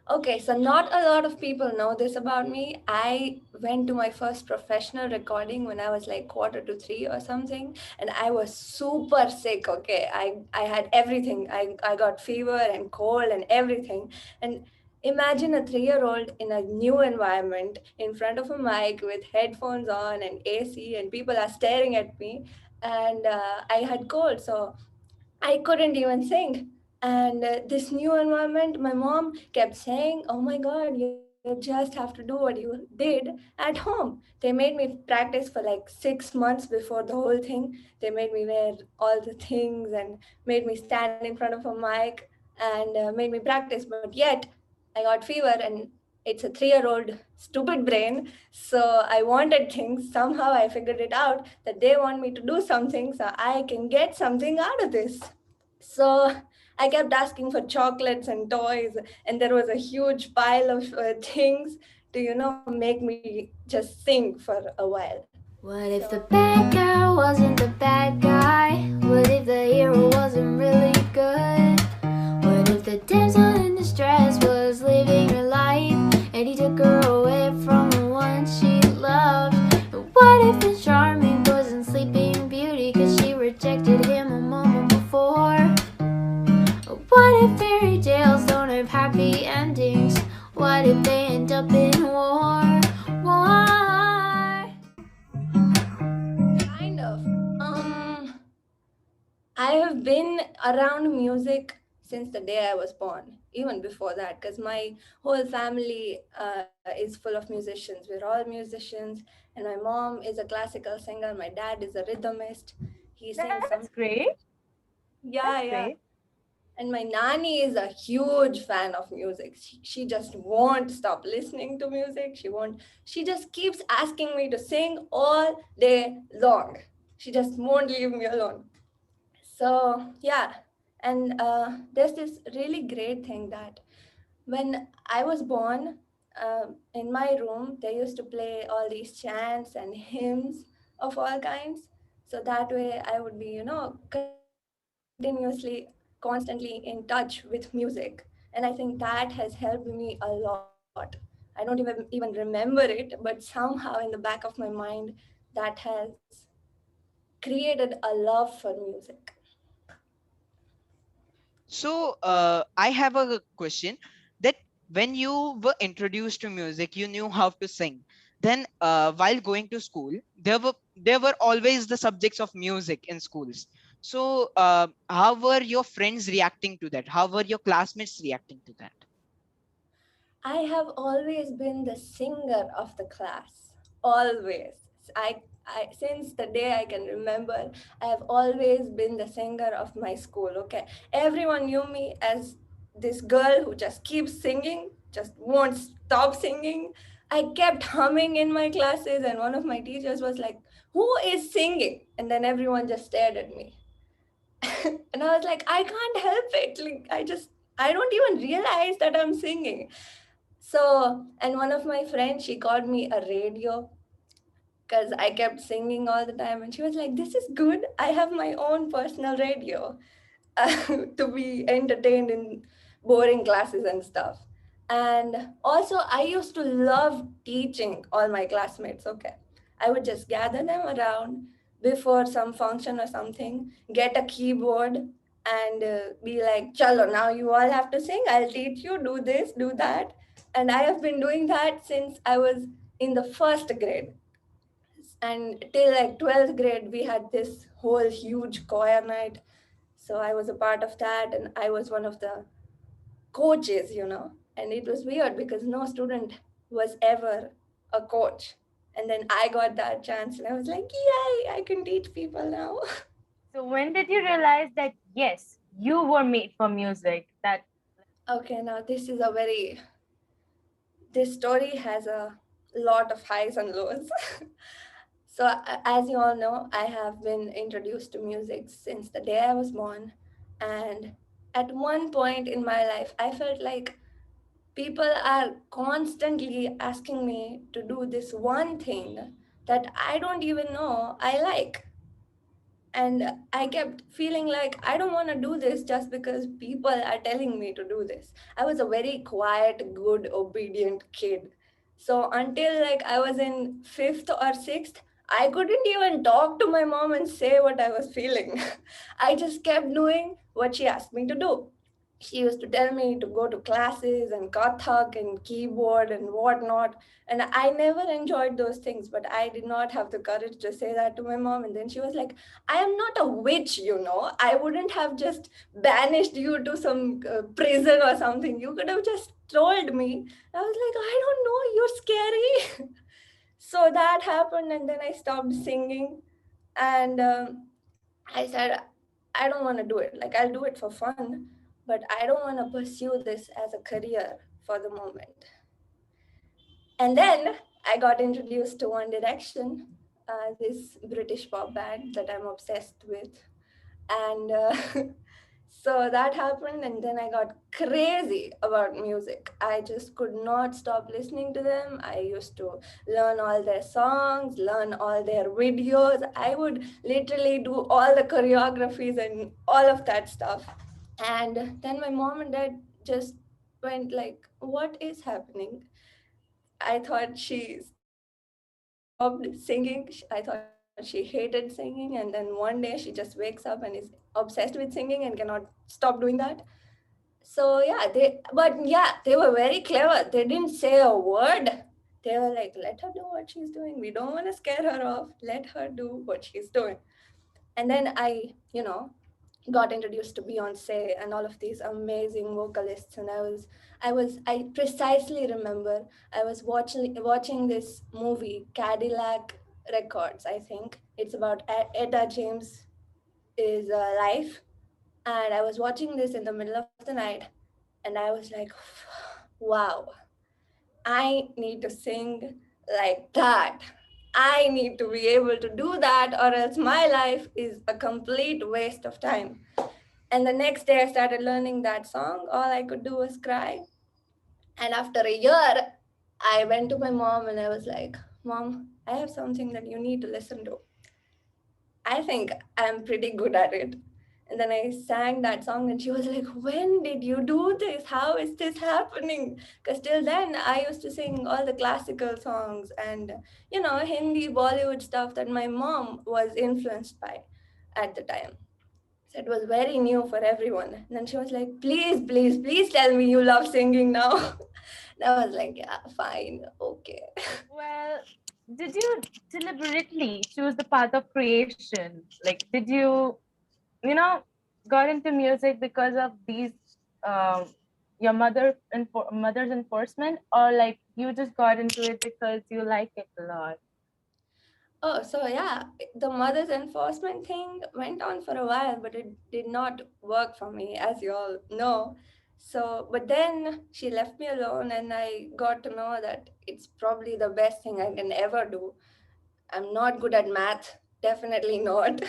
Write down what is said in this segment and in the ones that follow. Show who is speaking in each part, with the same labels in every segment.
Speaker 1: Okay, so not a lot of people know this about me. I went to my first professional recording when I was like quarter to three or something, and I was super sick. Okay, I had everything. I got fever and cold and everything. And imagine a 3-year-old in a new environment in front of a mic with headphones on and AC, and people are staring at me. And I had cold, so I couldn't even sing. And this new environment, my mom kept saying, "Oh my God, you just have to do what you did at home." They made me practice for like 6 months before the whole thing. They made me wear all the things and made me stand in front of a mic and made me practice. But yet, I got fever, and it's a 3-year-old stupid brain. So I wanted things. Somehow I figured it out that they want me to do something so I can get something out of this. So I kept asking for chocolates and toys, and there was a huge pile of things to, make me just sing for a while.
Speaker 2: What if the bad guy wasn't the bad guy? What if the hero wasn't really good? What if the damsel in distress was living her life and he took her away from the one she loved? And what if the charming wasn't Sleeping Beauty cause she rejected him a moment before? What if fairy tales don't have happy endings? What if they end up in war? War.
Speaker 1: Kind of. Um, I have been around music since the day I was born, even before that, because my whole family is full of musicians. We're all musicians, and my mom is a classical singer. My dad is a rhythmist. He sings
Speaker 3: That's
Speaker 1: some.
Speaker 3: great. That's
Speaker 1: Yeah, yeah.
Speaker 3: great.
Speaker 1: And my nanny is a huge fan of music. She just won't stop listening to music. She just keeps asking me to sing all day long. She just won't leave me alone. So, yeah. And there's this really great thing that when I was born, in my room, they used to play all these chants and hymns of all kinds. So that way I would be, continuously, constantly in touch with music. And I think that has helped me a lot. I don't even remember it, but somehow in the back of my mind, that has created a love for music.
Speaker 4: So I have a question that when you were introduced to music, you knew how to sing. Then while going to school, there were always the subjects of music in schools. So how were your friends reacting to that? How were your classmates reacting to that?
Speaker 1: I have always been the singer of the class. Always. Since the day I can remember, I have always been the singer of my school. Okay. Everyone knew me as this girl who just keeps singing, just won't stop singing. I kept humming in my classes, and one of my teachers was like, "Who is singing?" And then everyone just stared at me. And I was like, "I can't help it. Like, I don't even realize that I'm singing." So, and one of my friends, she called me a radio because I kept singing all the time. And she was like, "This is good. I have my own personal radio to be entertained in boring classes and stuff." And also, I used to love teaching all my classmates. Okay. I would just gather them around before some function or something, get a keyboard, and be like, "Chalo, now you all have to sing. I'll teach you, do this, do that." And I have been doing that since I was in the first grade. And till like 12th grade, we had this whole huge choir night. So I was a part of that, and I was one of the coaches. And it was weird because no student was ever a coach. And then I got that chance, and I was like, "Yay, I can teach people now."
Speaker 3: So when did you realize that yes, you were made for music? That
Speaker 1: Okay, now this story has a lot of highs and lows. So, as you all know, I have been introduced to music since the day I was born. And at one point in my life, I felt like people are constantly asking me to do this one thing that I don't even know I like. And I kept feeling like I don't want to do this just because people are telling me to do this. I was a very quiet, good, obedient kid. So until like I was in 5th or 6th, I couldn't even talk to my mom and say what I was feeling. I just kept doing what she asked me to do. She used to tell me to go to classes and Kathak and keyboard and whatnot. And I never enjoyed those things, but I did not have the courage to say that to my mom. And then she was like, I am not a witch, you know. I wouldn't have just banished you to some prison or something. You could have just told me. I was like, I don't know, you're scary. So that happened, and then I stopped singing. And I said, I don't want to do it. Like, I'll do it for fun, but I don't want to pursue this as a career for the moment. And then I got introduced to One Direction, this British pop band that I'm obsessed with. And so that happened, and then I got crazy about music. I just could not stop listening to them. I used to learn all their songs, learn all their videos. I would literally do all the choreographies and all of that stuff. And then my mom and dad just went like, what is happening? I thought she stopped singing. I thought she hated singing. And then one day she just wakes up and is obsessed with singing and cannot stop doing that. So yeah, they were very clever. They didn't say a word. They were like, let her do what she's doing. We don't want to scare her off. Let her do what she's doing. And then I got introduced to Beyonce and all of these amazing vocalists. And I precisely remember I was watching this movie, Cadillac Records, I think. It's about Etta James' life. And I was watching this in the middle of the night, and I was like, wow, I need to sing like that. I need to be able to do that, or else my life is a complete waste of time. And the next day, I started learning that song. All I could do was cry. And after a year, I went to my mom and I was like, Mom, I have something that you need to listen to. I think I'm pretty good at it. And then I sang that song, and she was like, when did you do this? How is this happening? Because till then, I used to sing all the classical songs and, Hindi, Bollywood stuff that my mom was influenced by at the time. So it was very new for everyone. And then she was like, please, please, please tell me you love singing now. And I was like, yeah, fine, okay.
Speaker 3: Well, did you deliberately choose the path of creation? Like, did you, you know, got into music because of these, um, your mother's enforcement, or like you just got into it because you like it a lot?
Speaker 1: Oh, so yeah, the mother's enforcement thing went on for a while, but it did not work for me, as you all know. So, but then she left me alone, and I got to know that it's probably the best thing I can ever do. I'm not good at math, definitely not.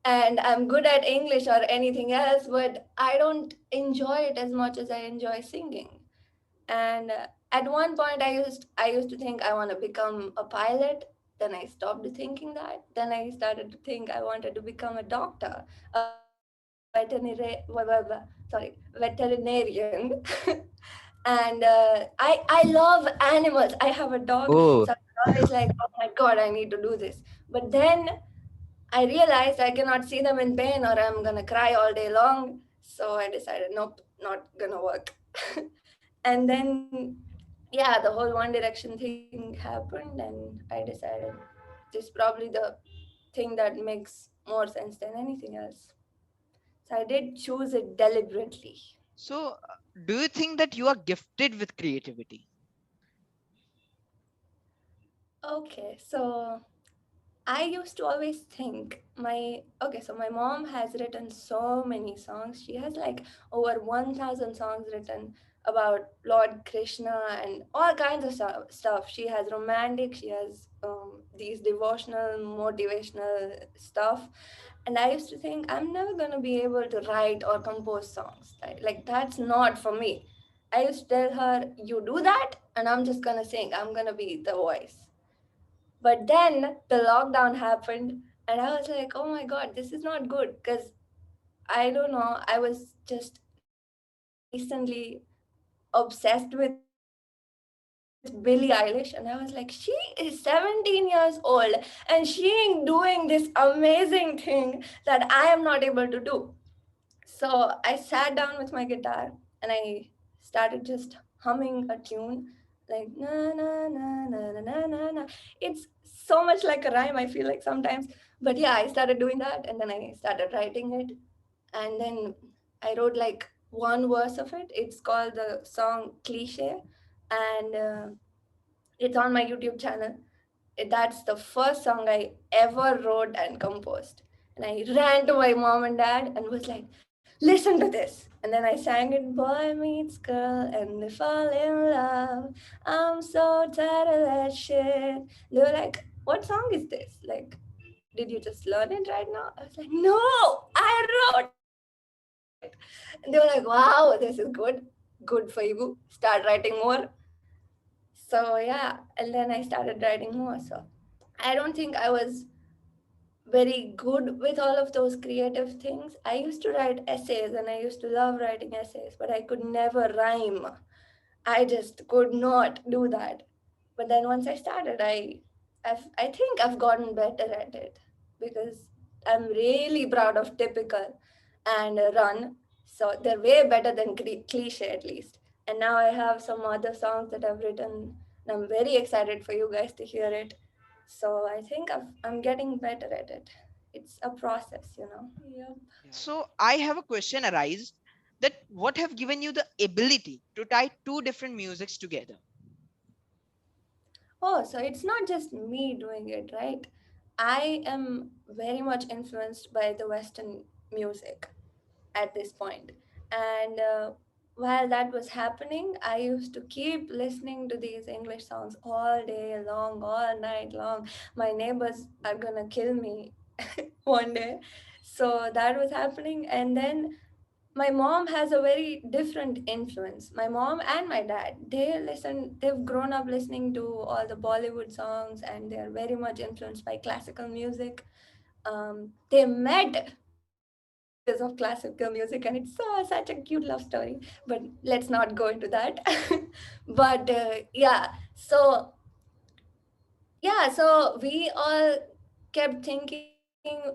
Speaker 1: And I'm good at English or anything else, but I don't enjoy it as much as I enjoy singing. And at one point, I used to think I want to become a pilot. Then I stopped thinking that. Then I started to think I wanted to become a doctor, a veterinarian. And I love animals. I have a dog,
Speaker 5: Oh,
Speaker 1: so I'm always like, oh my god, I need to do this. But then I realized I cannot see them in pain, or I'm gonna cry all day long. So I decided, nope, not gonna work. And then, yeah, the whole One Direction thing happened, and I decided this is probably the thing that makes more sense than anything else. So I did choose it deliberately.
Speaker 4: So, do you think that you are gifted with creativity?
Speaker 1: Okay, so I used to always think so my mom has written so many songs. She has like over 1,000 songs written about Lord Krishna and all kinds of stuff. She has romantic, she has these devotional, motivational stuff. And I used to think I'm never going to be able to write or compose songs. Like, that's not for me. I used to tell her, you do that, and I'm just going to sing. I'm going to be the voice. But then the lockdown happened, And I was like, oh my god, this is not good. Because I don't know, I was just recently obsessed with Billie Eilish, and I was like, she is 17 years old and she doing this amazing thing that I am not able to do. So I sat down with my guitar and I started just humming a tune like na na na na na na na na. It's so much like a rhyme, I feel like sometimes. But yeah, I started doing that and then I started writing it. And then I wrote like one verse of it. It's called the song Cliche. And it's on my YouTube channel. That's the first song I ever wrote and composed. And I ran to my mom and dad and was like, listen to this. And then I sang it, boy meets girl and they fall in love. I'm so tired of that shit. They were like, what song is this? Like, did you just learn it right now? I was like, no, I wrote it. And they were like, wow, this is good for you. Start writing more. So yeah, and then I started writing more. So I don't think I was very good with all of those creative things. I used to write essays and I used to love writing essays, but I could never rhyme. I just could not do that. But then once I started, I think I've gotten better at it because I'm really proud of Typical and Run. So they're way better than Cliche at least. And now I have some other songs that I've written, and I'm very excited for you guys to hear it. So I think I'm getting better at it. It's a process, you know. Yep.
Speaker 4: So I have a question arise that what have given you the ability to tie two different musics together?
Speaker 1: Oh, so it's not just me doing it, right? I am very much influenced by the Western music at this point. And while that was happening, I used to keep listening to these English songs all day long, all night long. My neighbors are gonna kill me one day. So that was happening. And then my mom has a very different influence. My mom and my dad, they've grown up listening to all the Bollywood songs and they're very much influenced by classical music. They met because of classical music, and it's such a cute love story. But let's not go into that. But yeah, so we all kept thinking,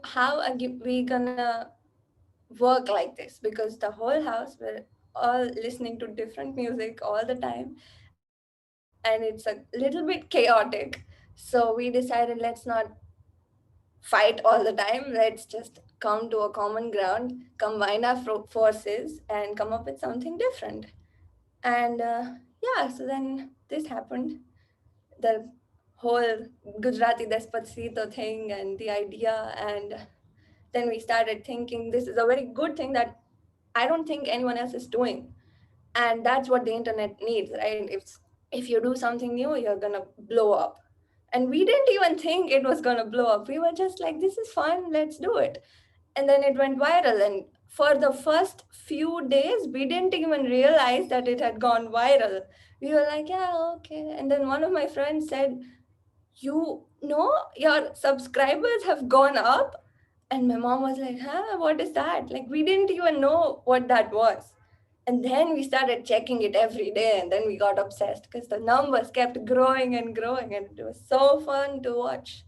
Speaker 1: how are we gonna work like this? Because the whole house we're all listening to different music all the time, and it's a little bit chaotic. So we decided, let's not fight all the time. Let's just come to a common ground, combine our forces, and come up with something different. And yeah, so then this happened. The whole Gujarati Despacito thing and the idea. And then we started thinking this is a very good thing that I don't think anyone else is doing. And that's what the internet needs, right? If you do something new, you're gonna blow up. And we didn't even think it was gonna blow up. We were just like, this is fun, let's do it. And then it went viral. And for the first few days, we didn't even realize that it had gone viral. We were like, yeah, okay. And then one of my friends said, you know, your subscribers have gone up. And my mom was like, huh, what is that? Like, we didn't even know what that was. And then we started checking it every day. And then we got obsessed because the numbers kept growing and growing. And it was so fun to watch.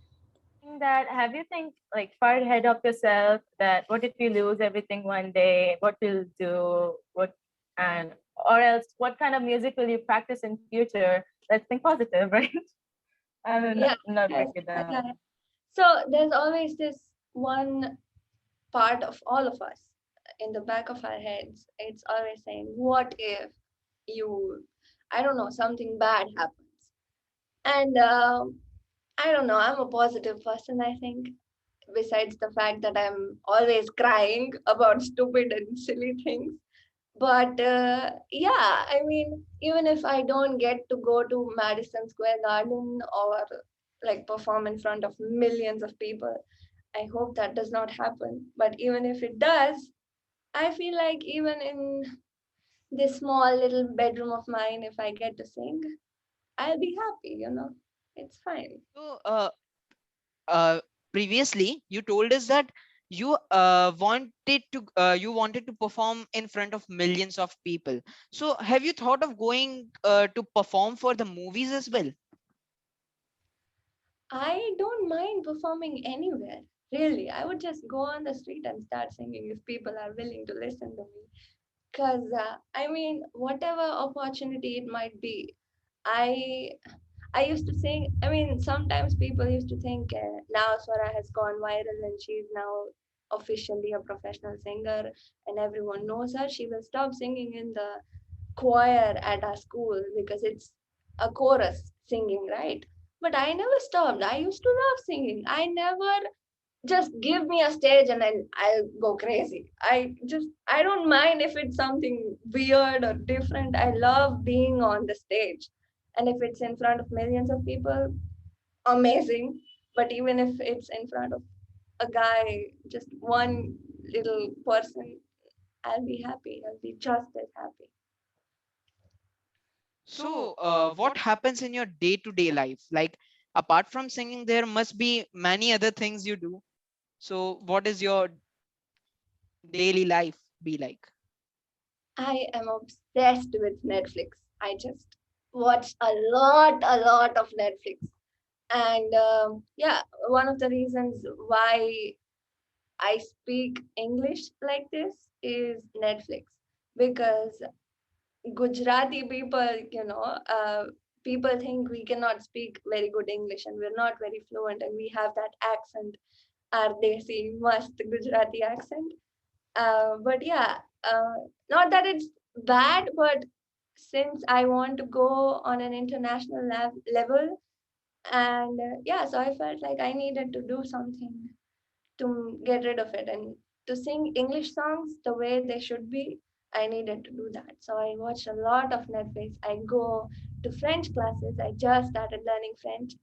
Speaker 3: That have you think like far ahead of yourself that what if you lose everything one day, what will do, what and or else what kind of music will you practice in future? Let's think positive, right? I mean,
Speaker 1: Yeah.
Speaker 3: not
Speaker 1: Yeah.
Speaker 3: break it down.
Speaker 1: Yeah. So there's always this one part of all of us in the back of our heads. It's always saying, what if you, I don't know, something bad happens? And I don't know, I'm a positive person, I think, besides the fact that I'm always crying about stupid and silly things. But yeah, I mean, even if I don't get to go to Madison Square Garden or like perform in front of millions of people, I hope that does not happen. But even if it does, I feel like even in this small little bedroom of mine, if I get to sing, I'll be happy, you know. It's fine.
Speaker 4: So previously you told us that you wanted to perform in front of millions of people. So have you thought of going to perform for the movies as well?
Speaker 1: I don't mind performing anywhere. Really, I would just go on the street and start singing if people are willing to listen to me. Because, I mean, whatever opportunity it might be, I I used to sing. I mean, sometimes people used to think now Swara has gone viral and she's now officially a professional singer and everyone knows her. She will stop singing in the choir at our school because it's a chorus singing, right? But I never stopped. I used to love singing. I never just give me a stage and then I'll go crazy. I don't mind if it's something weird or different. I love being on the stage. And if it's in front of millions of people, amazing. But even if it's in front of a guy, just one little person, I'll be happy. I'll be just as happy.
Speaker 4: So what happens in your day to day life? Like, apart from singing, there must be many other things you do. So what is your daily life be like?
Speaker 1: I am obsessed with Netflix. I just watch a lot of Netflix. And yeah, one of the reasons why I speak English like this is Netflix. Because Gujarati people, people think we cannot speak very good English and we're not very fluent and we have that accent, our desi must Gujarati accent. But yeah, uh, not that it's bad, but since I want to go on an international level, and yeah, so I felt like I needed to do something to get rid of it and to sing English songs the way they should be. I needed to do that. So I watch a lot of Netflix. I go to French classes. I just started learning French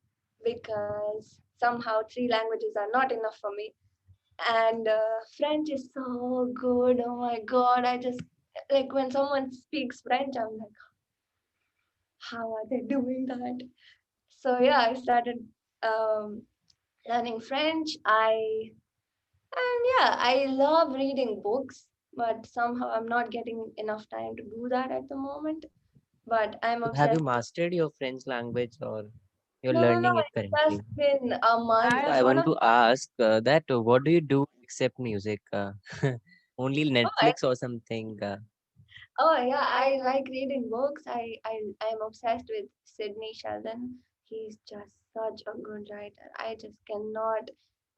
Speaker 1: because somehow three languages are not enough for me. And French is so good. Oh my God. I just like when someone speaks French, I'm like, how are they doing that? So yeah, I started um, learning French. And yeah, I love reading books, but somehow I'm not getting enough time to do that at the moment. But I'm
Speaker 5: So have you
Speaker 1: obsessed.
Speaker 5: mastered your French language or you're
Speaker 1: No, no, no.
Speaker 5: learning it
Speaker 1: It's just
Speaker 5: currently?
Speaker 1: been a month.
Speaker 5: So
Speaker 3: I
Speaker 5: I
Speaker 1: One
Speaker 5: want
Speaker 1: of
Speaker 5: to ask that what do you do except music? Only
Speaker 1: oh, I
Speaker 5: Netflix or something?
Speaker 1: Oh yeah, I like reading books. I'm obsessed with Sidney Sheldon. He's just such a good writer. I just cannot.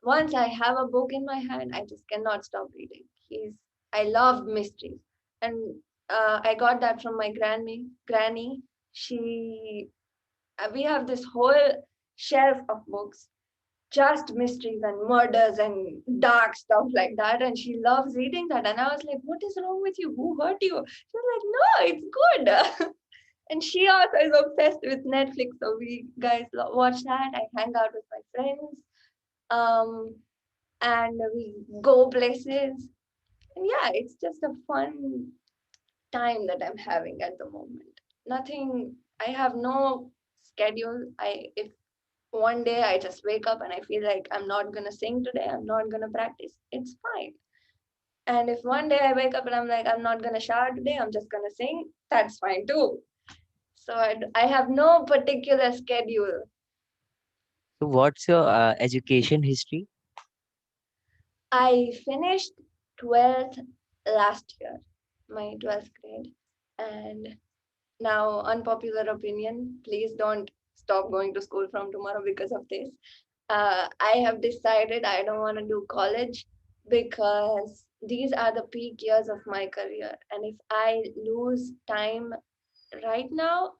Speaker 1: Once I have a book in my hand, I just cannot stop reading. I love mysteries, and I got that from my granny. Granny, she we have this whole shelf of books just mysteries and murders and dark stuff like that. And she loves reading that. And I was like, what is wrong with you? Who hurt you? She was like, no, it's good. And she also is obsessed with Netflix. So we guys watch that. I hang out with my friends. Um, and we go places. And yeah, it's just a fun time that I'm having at the moment. Nothing, I have no schedule. If one day I just wake up and I feel like I'm not gonna sing today, I'm not gonna practice, it's fine. And if one day I wake up and I'm like, I'm not gonna shower today, I'm just gonna sing, that's fine too. So I have no particular schedule.
Speaker 5: So what's your education history?
Speaker 1: I finished 12th last year, my 12th grade. And now, unpopular opinion, please don't stop going to school from tomorrow because of this. I have decided I don't want to do college because these are the peak years of my career. And if I lose time right now,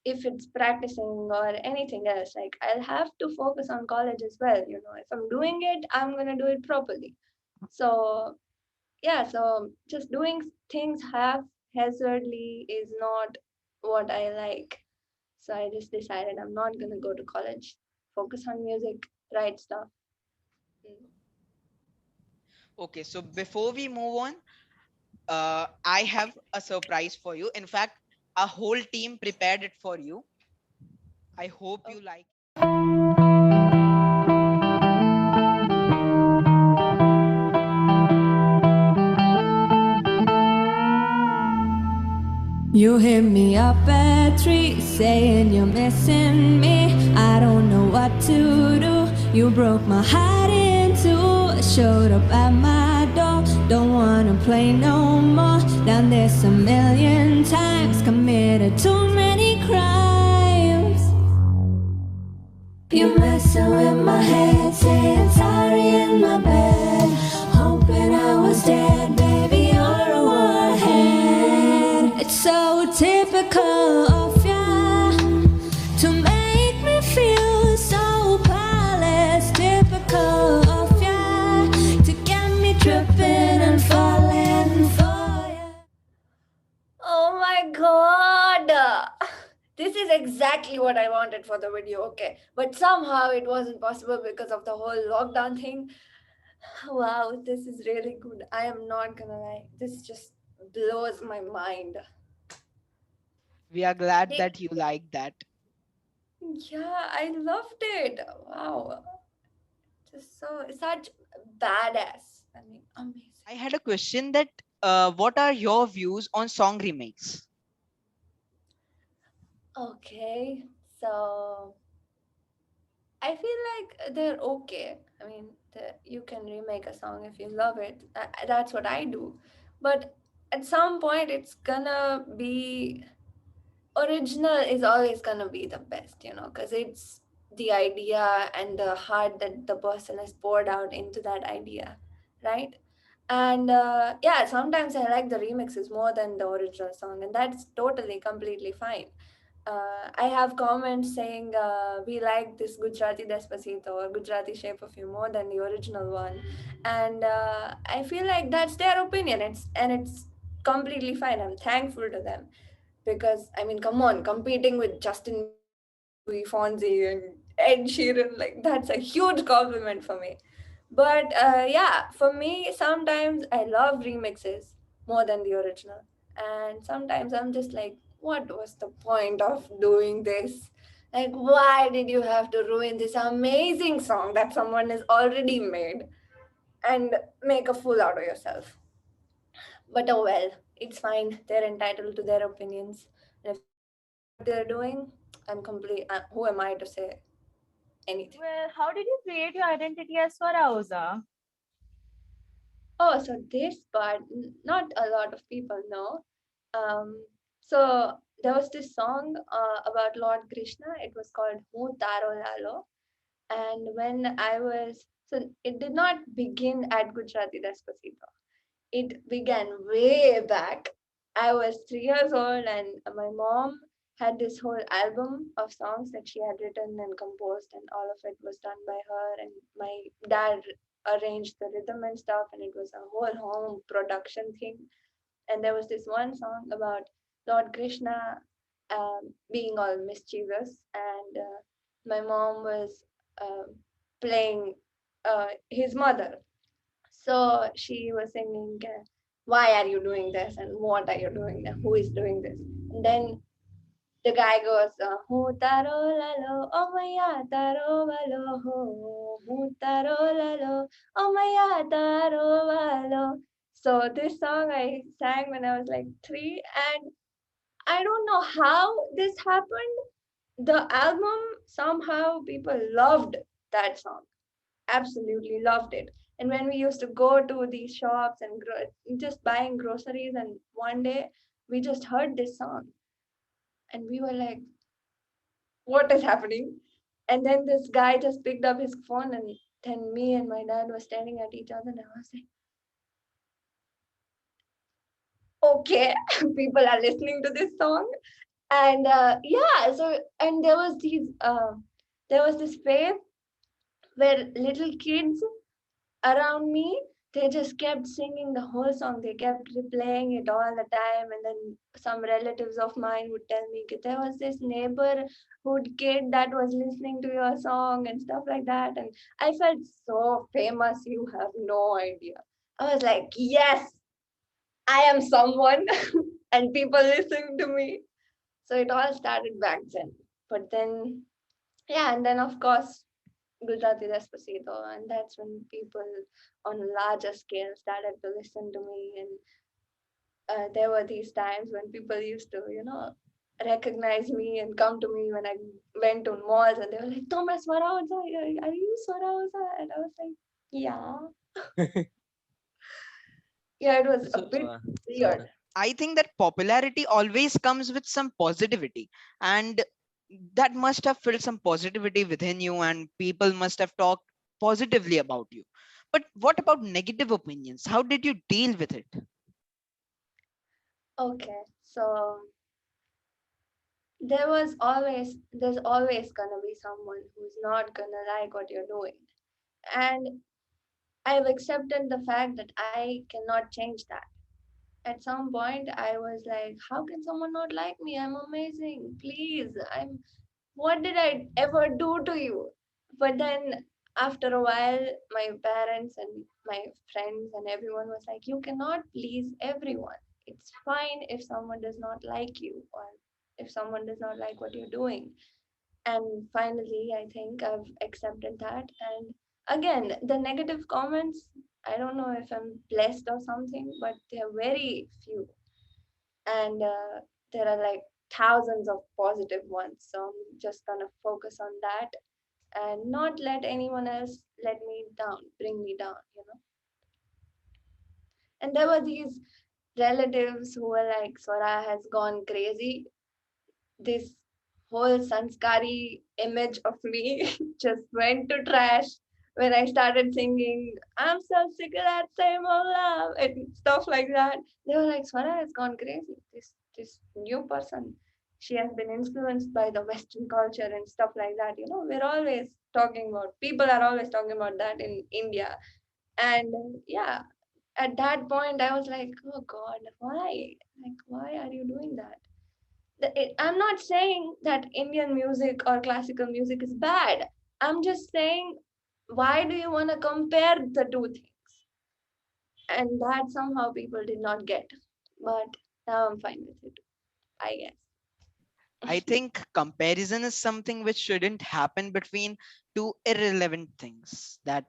Speaker 1: if it's practicing or anything else, like I'll have to focus on college as well. If I'm doing it, I'm going to do it properly. So, yeah, so just doing things haphazardly is not what I like. So I just decided I'm not going to go to college, focus on music, write stuff. Mm.
Speaker 4: Okay, so before we move on, I have a surprise for you. In fact, a whole team prepared it for you. I hope
Speaker 1: Oh,
Speaker 4: you like.
Speaker 2: You hit me up at 3 saying you're missing me. I don't know what to do. You broke my heart in two. Showed up at my door. Don't wanna play no more. Done this a million times. Committed too many crimes. You messing with my head, saying sorry in my bed. Hoping I was dead, baby, you're a warhead. It's so typical of ya to make me feel so powerless. Typical of ya to get me tripping and falling for ya.
Speaker 1: Oh my god! This is exactly what I wanted for the video, okay? But somehow it wasn't possible because of the whole lockdown thing. Wow, this is really good. I am not gonna lie. This just blows my mind.
Speaker 4: We are glad
Speaker 1: They,
Speaker 4: that you like that.
Speaker 1: yeah, I loved it. Wow. Just so such badass. I mean, amazing.
Speaker 4: I had a question that what are your views on song remakes?
Speaker 1: Okay, so I feel like they're okay. I mean, you can remake a song if you love it. That's what I do. But at some point, it's gonna be original is always gonna be the best, because it's the idea and the heart that the person has poured out into that idea, right? And yeah, sometimes I like the remixes more than the original song, and that's totally completely fine. I have comments saying we like this Gujarati Despacito or Gujarati Shape of You more than the original one, and I feel like that's their opinion. It's completely fine. I'm thankful to them because I mean, come on, competing with Justin Bieber, Louis Fonsi, and Ed Sheeran, like that's a huge compliment for me. But yeah, for me, sometimes I love remixes more than the original, and sometimes I'm just like, what was the point of doing this? Like, why did you have to ruin this amazing song that someone has already made and make a fool out of yourself? But oh well, it's fine. They're entitled to their opinions. And if they like what they're doing, I'm complete. Who am I to say anything?
Speaker 3: Well, how did you create your identity as Swara Oza?
Speaker 1: Oh, so this part, not a lot of people know. So there was this song about Lord Krishna. It was called Hu Taro Lalo. And when I was, so it did not begin at Gujarati Despacito. It began way back. I was 3 years old, and my mom had this whole album of songs that she had written and composed, and all of it was done by her. And my dad arranged the rhythm and stuff, and it was a whole home production thing. And there was this one song about Lord Krishna being all mischievous, and my mom was playing his mother, so she was singing, "Why are you doing this? And what are you doing? And who is doing this?" And then the guy goes, "Hu taro lalo, oh maya taro valo, hu taro lalo, oh maya taro valo." So this song I sang when I was like 3, and I don't know how this happened. The album, somehow people loved that song, absolutely loved it. And when we used to go to these shops and just buying groceries, and one day we just heard this song and we were like, what is happening? And then this guy just picked up his phone, and then me and my dad were staring at each other, and I was like, okay, people are listening to this song. And yeah, so, and there was this phase where little kids around me, they just kept singing the whole song. They kept replaying it all the time. And then some relatives of mine would tell me, there was this neighborhood kid that was listening to your song and stuff like that. And I felt so famous, you have no idea. I was like, yes, I am someone and people listen to me. So it all started back then. But then, yeah, and then of course, Gujarati Despacito, and that's when people on a larger scale started to listen to me. And There were these times when people used to, recognize me and come to me when I went to malls, and they were like, "Thomas, Swara Oza, are you Swara Oza?" And I was like, "Yeah, yeah." It was a
Speaker 5: So,
Speaker 1: bit weird.
Speaker 4: I think that popularity always comes with some positivity, and that must have filled some positivity within you, and people must have talked positively about you. But what about negative opinions? How did you deal with it?
Speaker 1: Okay, so there's always gonna be someone who's not gonna like what you're doing, and I've accepted the fact that I cannot change that. At some point I was like, how can someone not like me? I'm amazing. Please, what did I ever do to you? But then after a while, my parents and my friends and everyone was like, you cannot please everyone. It's fine if someone does not like you, or if someone does not like what you're doing. And finally, I think I've accepted that. And again, the negative comments, I don't know if I'm blessed or something, but they're very few. And there are like thousands of positive ones. So I'm just gonna focus on that and not let anyone else let me down, bring me down, And there were these relatives who were like, Swara has gone crazy. This whole sanskari image of me just went to trash when I started singing, I'm so sick of that same old love and stuff like that. They were like, Swara has gone crazy. This new person. She has been influenced by the Western culture and stuff like that. We're always talking about, people are always talking about that in India. And yeah, at that point I was like, oh God, why? Like, why are you doing that? I'm not saying that Indian music or classical music is bad. I'm just saying, why do you want to compare the two things? And that somehow people did not get. But now I'm fine with it, I
Speaker 4: I
Speaker 1: guess.
Speaker 4: think comparison is something which shouldn't happen between two irrelevant things. That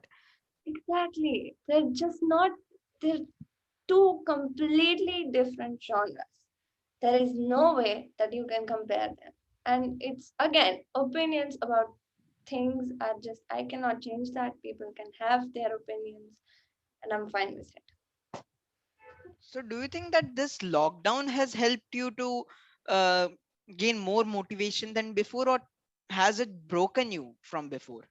Speaker 1: Exactly. They're two completely different genres. There is no way that you can compare them. And it's again, opinions about things are just, I cannot change that. People can have their opinions, and I'm fine with it.
Speaker 4: so, do you think that this lockdown has helped you to uh, gain more motivation than before, or has it broken you from before?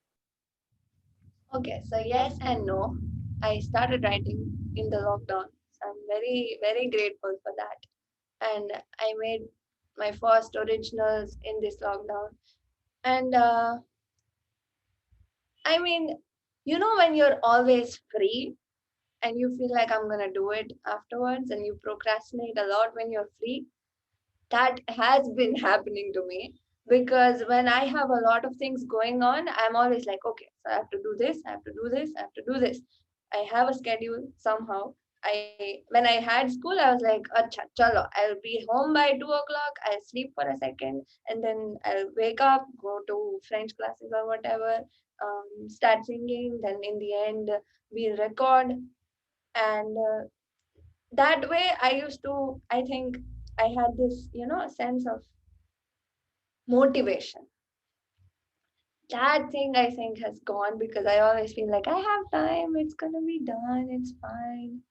Speaker 1: Okay, so yes and no. I started writing in the lockdown. So I'm very, very grateful for that. And I made my first originals in this lockdown. And I mean, when you're always free and you feel like I'm gonna do it afterwards, and you procrastinate a lot when you're free, that has been happening to me. Because when I have a lot of things going on, I'm always like, okay, so I have to do this, I have to do this, I have to do this. I have a schedule somehow. When I had school, I was like, acha, chalo, I'll be home by 2 o'clock, I'll sleep for a second, and then I'll wake up, go to French classes or whatever, start singing, then in the end, we'll record. And that way I used to, I think I had this, sense of motivation. That thing I think has gone because I always feel like I have time, it's gonna be done, it's fine.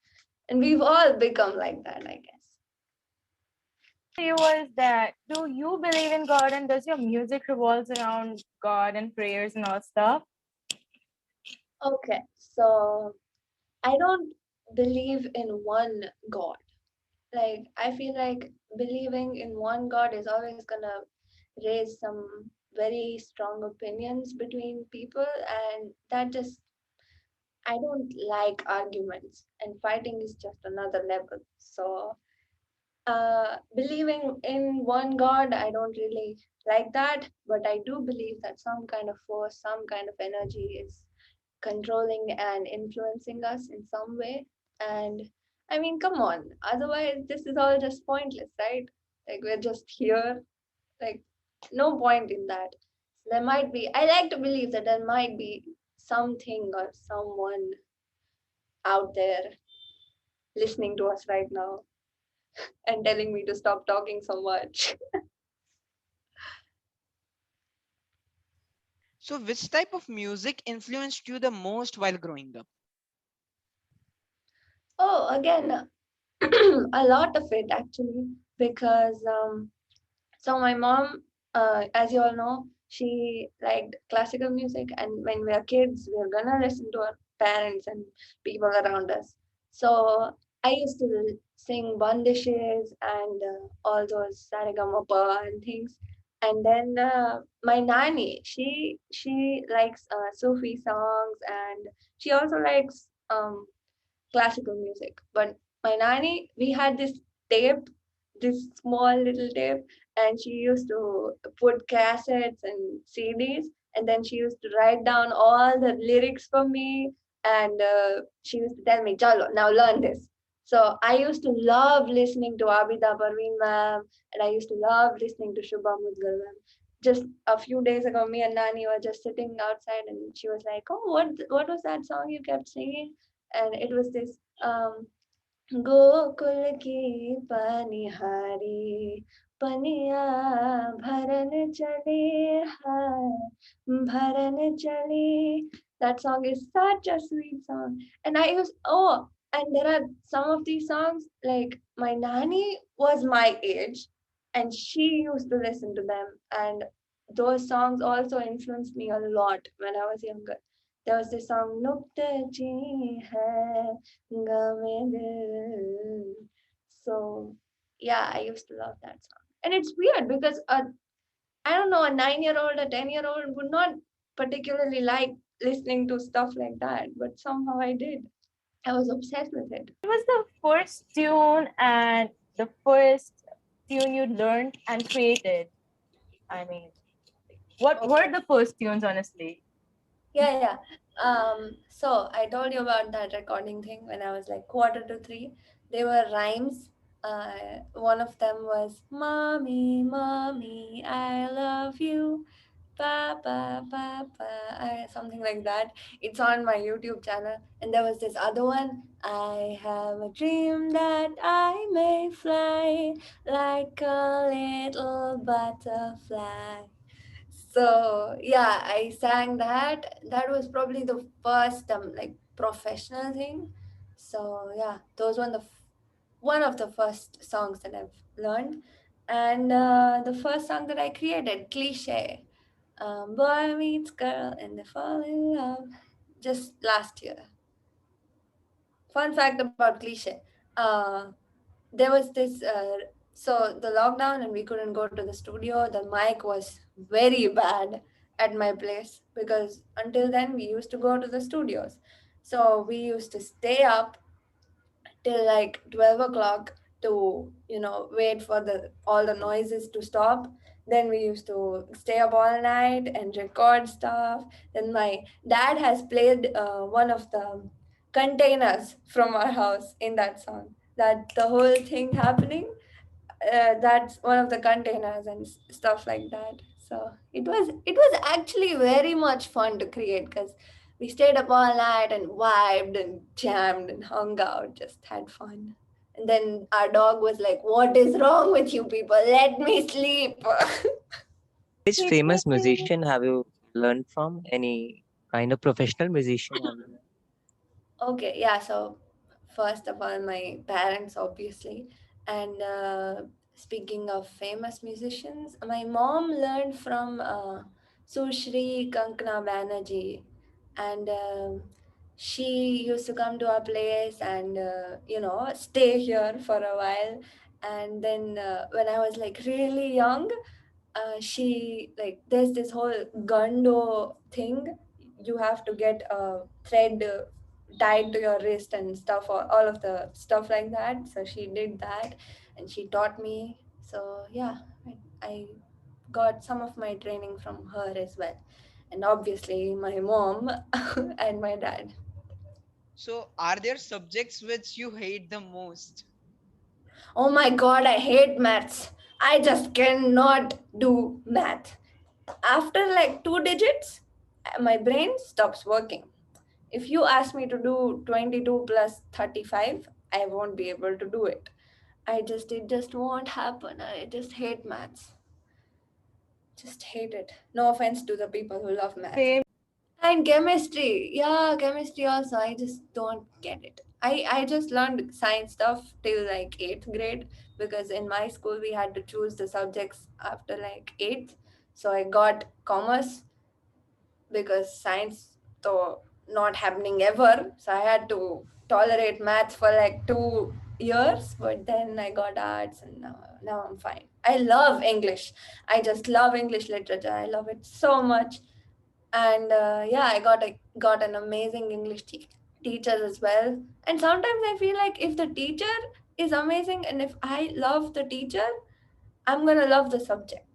Speaker 1: And we've all become like that, I guess.
Speaker 3: You was that, do you believe in God, and does your music revolves around God and prayers and all stuff?
Speaker 1: Okay, so I don't believe in one God. Like, I feel like believing in one God is always gonna raise some very strong opinions between people, and that just, I don't like arguments, and fighting is just another level. So, believing in one God, I don't really like that, but I do believe that some kind of force, some kind of energy is controlling and influencing us in some way. And I mean, come on, otherwise, this is all just pointless, right? Like, we're just here, like, no point in that. There might be, I like to believe that there might be something or someone out there listening to us right now. and telling me to stop talking so much.
Speaker 4: So, which type of music influenced you the most while growing up?
Speaker 1: Oh, again, a lot of it actually, because so my mom, as you all know, she liked classical music, and when we are kids, we are gonna listen to our parents and people around us. So I used to sing bandishes and all those saregamapa and things. And then my nanny, she likes Sufi songs, and she also likes classical music. But my nanny, we had this tape, this small little tape, and she used to put cassettes and CDs, and then she used to write down all the lyrics for me, and she used to tell me, "Chalo, now learn this." So I used to love listening to Abida Parveen ma'am, and I used to love listening to Shubha Mudgal ma'am. Just a few days ago, me and Nani were just sitting outside, and she was like, "Oh, what was that song you kept singing?" And it was this Gokul की पनिहारी पनिया भरन चले हाय भरन चले. That song is such a sweet song. And I used, oh, and there are some of these songs, like my nanny was my age and she used to listen to them. And those songs also influenced me a lot when I was younger. There was this song, Nukta Ji Hai Gamede. So yeah, I used to love that song. And it's weird because I don't know, a 9 year old, a 10 year old would not particularly like listening to stuff like that, but somehow I did. I was obsessed with it.
Speaker 3: What was the first tune and the first tune you learned and created? I mean, what were
Speaker 1: Okay.
Speaker 3: the first tunes, honestly?
Speaker 1: Yeah. So I told you about that recording thing when I was like quarter to three. They were rhymes. One of them was "Mommy, Mommy, I love you." Pa pa pa pa, something like that. It's on my YouTube channel. And there was this other one. I have a dream that I may fly like a little butterfly. So yeah, I sang that. That was probably the first like professional thing. So yeah, those were one of the first songs that I've learned, and the first song that I created, Cliche, boy meets girl and they fall in love, just last year. Fun fact about Cliche. There was this so the lockdown and we couldn't go to the studio. The mic was very bad at my place because until then we used to go to the studios. So we used to stay up till like 12 o'clock to wait for the all the noises to stop. Then we used to stay up all night and record stuff. Then my dad has played one of the containers from our house in that song, that the whole thing happening, that's one of the containers and stuff like that. So it was actually very much fun to create because we stayed up all night and vibed and jammed and hung out, just had fun. And then our dog was like, "What is wrong with you people? Let me sleep."
Speaker 5: Which famous musician have you learned from? Any kind of professional musician have you?
Speaker 1: Okay, yeah. So first of all, my parents, obviously, and speaking of famous musicians, my mom learned from Sushri Kankana Banerjee, and she used to come to our place and stay here for a while. And then when I was like really young, she like there's this whole gundo thing. You have to get a thread tied to your wrist and stuff, all of the stuff like that. So she did that and she taught me. So yeah, I got some of my training from her as well, and obviously my mom and my dad.
Speaker 4: So, are there subjects which you hate the most?
Speaker 1: Oh my god, I hate maths. I just cannot do math. After like two digits, my brain stops working. If you ask me to do 22 plus 35, I won't be able to do it. It just won't happen. I just hate maths. Just hate it. No offense to the people who love maths.
Speaker 3: Same.
Speaker 1: And chemistry. Yeah, chemistry also. I just don't get it. I just learned science stuff till like 8th grade because in my school we had to choose the subjects after like 8th. So I got commerce because science though not happening ever. So I had to tolerate maths for like 2 years, but then I got arts and now I'm fine. I love English. I just love English literature. I love it so much. And yeah, got an amazing teacher as well. And sometimes I feel like if the teacher is amazing and if I love the teacher, I'm gonna love the subject.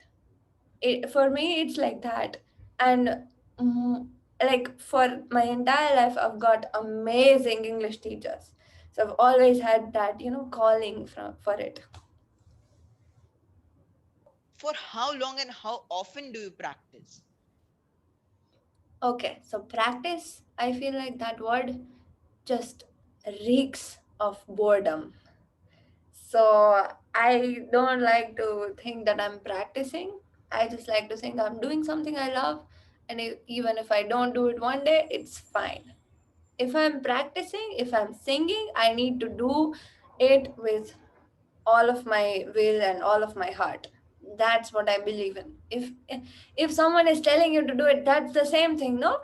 Speaker 1: For me it's like that. And mm, like for my entire life I've got amazing English teachers, so I've always had that calling for it.
Speaker 4: For how long and how often do you practice?
Speaker 1: Okay, so practice, I feel like that word just reeks of boredom. So I don't like to think that I'm practicing. I just like to think I'm doing something I love, and even if I don't do it one day, it's fine. If I'm practicing, if I'm singing, I need to do it with all of my will and all of my heart. That's what I believe in. If someone is telling you to do it, that's the same thing, no?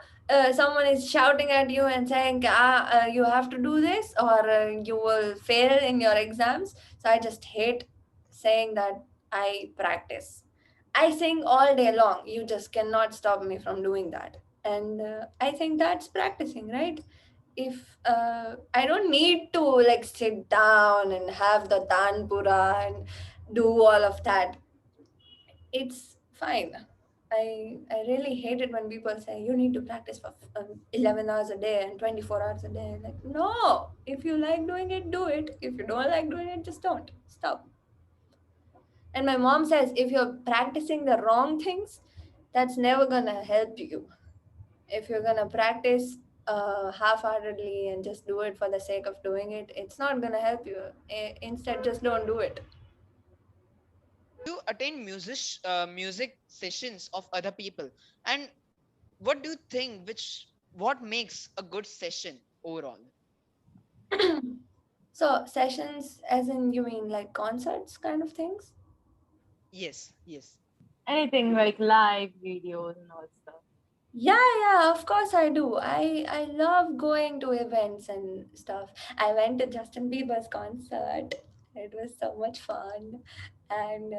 Speaker 1: Someone is shouting at you and saying, you have to do this or you will fail in your exams. So I just hate saying that I practice. I sing all day long. You just cannot stop me from doing that. And I think that's practicing, right? If I don't need to like sit down and have the tanpura and do all of that, it's fine. I really hate it when people say you need to practice for 11 hours a day and 24 hours a day. Like, no, if you like doing it, do it. If you don't like doing it, just don't. Stop. And my mom says if you're practicing the wrong things, that's never gonna help you. If you're gonna practice half-heartedly and just do it for the sake of doing it, it's not gonna help you. Instead, just don't do it.
Speaker 4: You attend music sessions of other people, and what do you think, which what makes a good session overall?
Speaker 1: So sessions, as in you mean like concerts kind of things?
Speaker 4: Yes, yes.
Speaker 3: Anything like live videos and all stuff.
Speaker 1: Yeah, of course I do. I love going to events and stuff. I went to Justin Bieber's concert. It was so much fun. And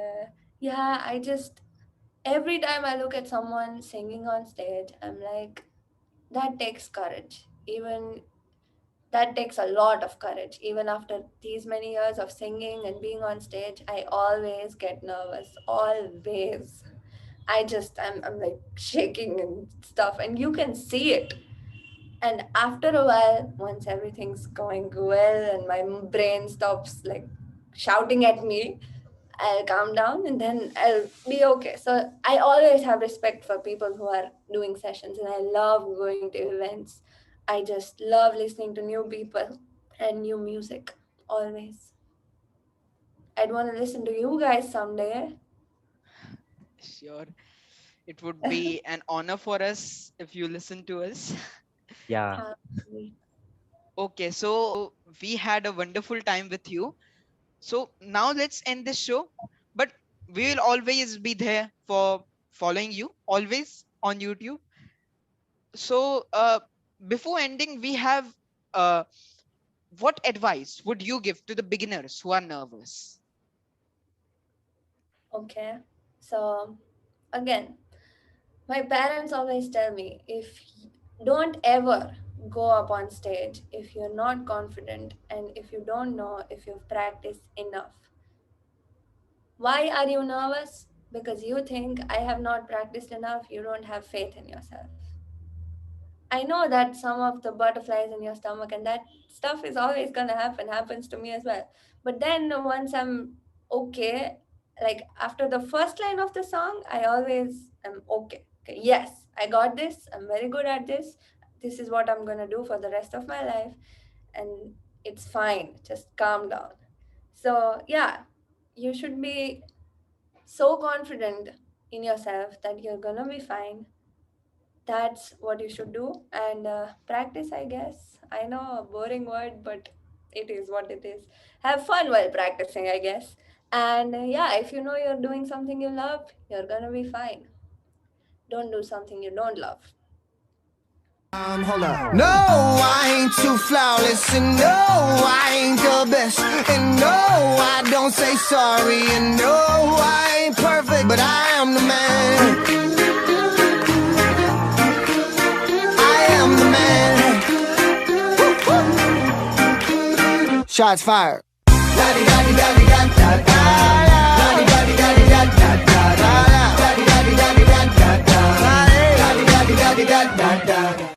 Speaker 1: yeah, I just every time I look at someone singing on stage, I'm like, that takes courage. Even that takes a lot of courage. Even after these many years of singing and being on stage, I always get nervous. Always. I'm like shaking and stuff, and you can see it. And after a while, once everything's going well and my brain stops like shouting at me, I'll calm down and then I'll be okay. So I always have respect for people who are doing sessions, and I love going to events. I just love listening to new people and new music always. I'd want to listen to you guys someday.
Speaker 4: Sure. It would be an honor for us if you listen to us.
Speaker 5: Yeah.
Speaker 1: How sweet.
Speaker 4: Okay, so we had a wonderful time with you. So now let's end this show. But we will always be there for following you, always on YouTube. So before ending, we have uh, what advice would you give to the beginners who are nervous?
Speaker 1: Okay. So again, my parents always tell me don't ever go up on stage if you're not confident and if you don't know if you've practiced enough. Why are you nervous? Because you think I have not practiced enough, you don't have faith in yourself. I know that some of the butterflies in your stomach and that stuff is always gonna happens to me as well. But then once I'm okay, like after the first line of the song, I always am okay. Okay, yes, I got this, I'm very good at this. This is what I'm gonna do for the rest of my life, and it's fine. Just calm down. So yeah, you should be so confident in yourself that you're gonna be fine. That's what you should do. And practice, I guess. I know, a boring word, but it is what it is. Have fun while practicing, I guess. And yeah, if you know you're doing something you love, you're gonna be fine. Don't do something you don't love.
Speaker 6: Hold up. No, I ain't too flawless, and no, I ain't the best, and no, I don't say sorry, and no, I ain't perfect, but I am the man. I am the man. Shots fired. Da